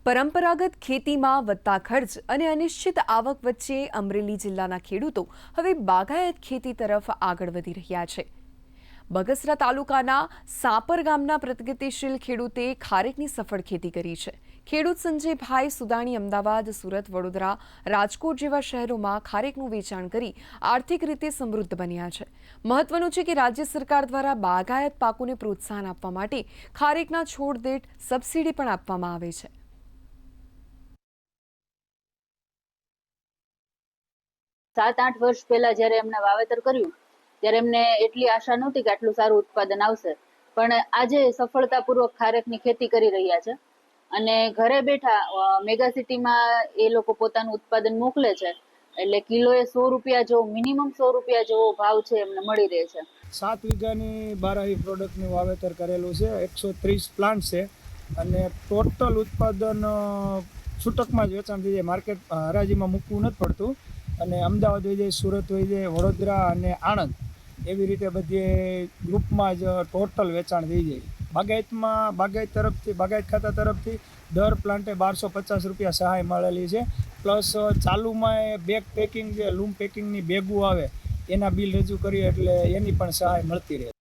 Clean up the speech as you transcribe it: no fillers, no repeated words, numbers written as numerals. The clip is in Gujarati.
પરંપરાગત ખેતીમાં વધતા ખર્ચ અને અનિશ્ચિત આવક વચ્ચે અમરેલી જિલ્લાના ખેડૂતો હવે બાગાયત ખેતી તરફ આગળ વધી રહ્યા છે। બગસરા તાલુકાના સાપર ગામના પ્રગતિશીલ ખેડૂતે ખારેકની સફળ ખેતી કરી છે। ખેડૂત સંજયભાઈ સુદાણી અમદાવાદ, સુરત, વડોદરા, રાજકોટ જેવા શહેરોમાં ખારેકનું વેચાણ કરી આર્થિક રીતે સમૃદ્ધ બન્યા છે। મહત્વનું છે કે રાજ્ય સરકાર દ્વારા બાગાયત પાકોને પ્રોત્સાહન આપવા માટે ખારેકના છોડ દીઠ સબસિડી પણ આપવામાં આવે છે। 7-8 વર્ષ પહેલા જ્યારે એમને વાવેતર કર્યું ત્યારે એમને એટલી આશા નહોતી કે આટલું સારું ઉત્પાદન આવશે, પણ આજે સફળતાપૂર્વક ખારેકની ખેતી કરી રહ્યા છે અને ઘરે બેઠા મેગા સિટીમાં એ લોકો પોતાનું ઉત્પાદન મોકલે છે, એટલે કિલોએ 100 રૂપિયા જેવો, મિનિમમ 100 રૂપિયા જેવો ભાવ છે એમને મળી રહે છે। 7 વીઘાની બારાહી પ્રોડક્ટનું વાવેતર કરેલું છે, 130 પ્લાન્ટ છે અને ટોટલ ઉત્પાદન છૂટકમાં જ વેચાણ થઈ જાય, માર્કેટ હરાજીમાં મૂકવું નથી પડતું અને અમદાવાદ હોય જાય, સુરત હોય જાય, વડોદરા અને આણંદ એવી રીતે બધી ગ્રુપમાં જ ટોટલ વેચાણ થઈ જાય। બાગાયત ખાતા તરફથી દર પ્લાન્ટે 1250 રૂપિયા સહાય મળેલી છે, પ્લસ ચાલુમાં બેગ પેકિંગ જે લૂમ પેકિંગની બેગો આવે એના બિલ રજૂ કરીએ એટલે એની પણ સહાય મળતી રહે।